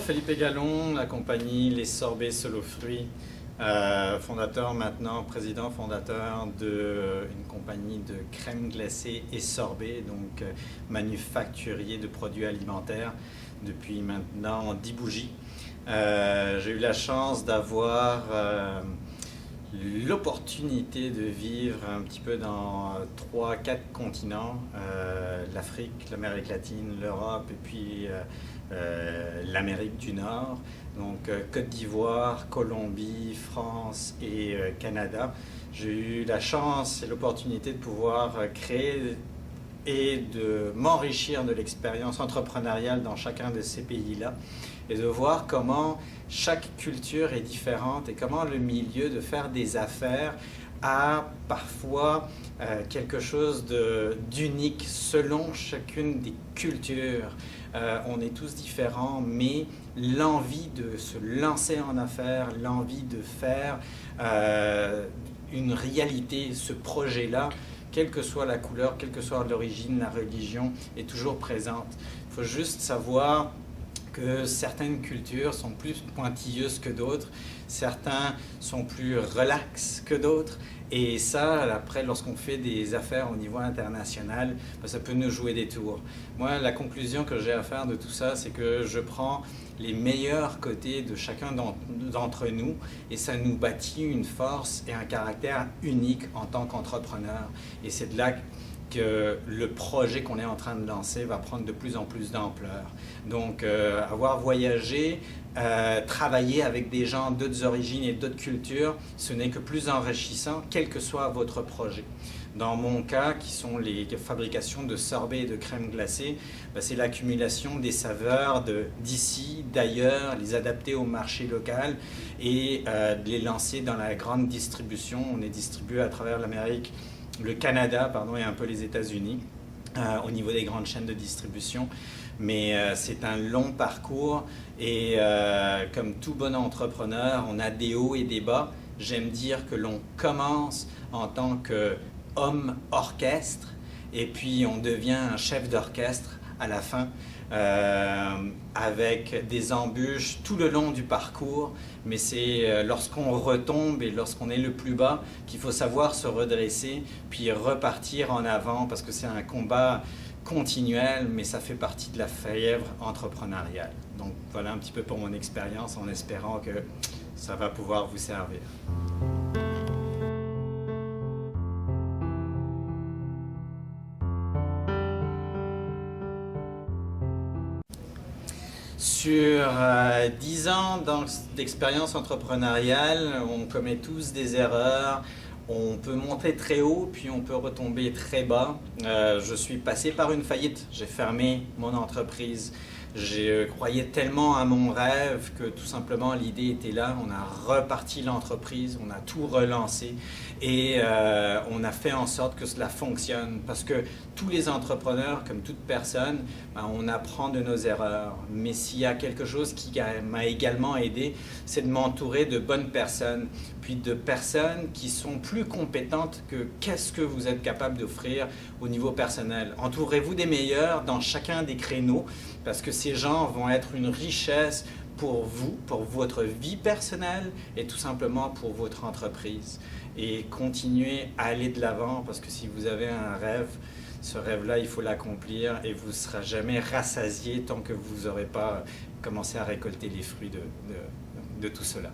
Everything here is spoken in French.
Felipe Gallon, la compagnie Les Sorbets Solo Fruits, fondateur maintenant, président fondateur d'une compagnie de crème glacée et sorbets, donc manufacturier de produits alimentaires depuis maintenant 10 bougies. J'ai eu la chance d'avoir l'opportunité de vivre un petit peu dans 3-4 continents, l'Afrique, l'Amérique latine, l'Europe et puis l'Amérique du Nord, donc Côte d'Ivoire, Colombie, France et Canada. J'ai eu la chance et l'opportunité de pouvoir créer et de m'enrichir de l'expérience entrepreneuriale dans chacun de ces pays-là et de voir comment chaque culture est différente et comment le milieu de faire des affaires a parfois quelque chose d'unique selon chacune des cultures. On est tous différents, mais l'envie de se lancer en affaires, l'envie de faire une réalité, ce projet-là, quelle que soit la couleur, quelle que soit l'origine, la religion, est toujours présente. Il faut juste savoir que certaines cultures sont plus pointilleuses que d'autres, certains sont plus relax que d'autres, et ça, après, lorsqu'on fait des affaires au niveau international, ça peut nous jouer des tours. Moi, la conclusion que j'ai à faire de tout ça, c'est que je prends les meilleurs côtés de chacun d'entre nous, et ça nous bâtit une force et un caractère unique en tant qu'entrepreneur. Et c'est de là que le projet qu'on est en train de lancer va prendre de plus en plus d'ampleur. Donc, avoir voyagé, travailler avec des gens d'autres origines et d'autres cultures, ce n'est que plus enrichissant, quel que soit votre projet. Dans mon cas, qui sont les fabrications de sorbets et de crème glacée, c'est l'accumulation des saveurs d'ici, d'ailleurs, les adapter au marché local et de les lancer dans la grande distribution. On est distribué à travers l'Amérique, le Canada, pardon, et un peu les États-Unis au niveau des grandes chaînes de distribution. Mais c'est un long parcours et comme tout bon entrepreneur, on a des hauts et des bas. J'aime dire que l'on commence en tant qu'homme orchestre et puis on devient un chef d'orchestre à la fin avec des embûches tout le long du parcours, mais c'est lorsqu'on retombe et lorsqu'on est le plus bas qu'il faut savoir se redresser puis repartir en avant parce que c'est un combat continuel, mais ça fait partie de la fièvre entrepreneuriale. Donc voilà un petit peu pour mon expérience en espérant que ça va pouvoir vous servir. Sur 10 ans d'expérience entrepreneuriale, on commet tous des erreurs. On peut monter très haut, puis on peut retomber très bas. Je suis passé par une faillite. J'ai fermé mon entreprise. Je croyais tellement à mon rêve que tout simplement l'idée était là. On a reparti l'entreprise, on a tout relancé et on a fait en sorte que cela fonctionne. Parce que tous les entrepreneurs, comme toute personne, on apprend de nos erreurs. Mais s'il y a quelque chose qui m'a également aidé, c'est de m'entourer de bonnes personnes, puis de personnes qui sont plus compétentes que qu'est-ce que vous êtes capable d'offrir au niveau personnel. Entourez-vous des meilleurs dans chacun des créneaux, parce que ces gens vont être une richesse pour vous, pour votre vie personnelle et tout simplement pour votre entreprise. Et continuez à aller de l'avant parce que si vous avez un rêve, ce rêve-là, il faut l'accomplir et vous ne serez jamais rassasié tant que vous n'aurez pas commencé à récolter les fruits de tout cela.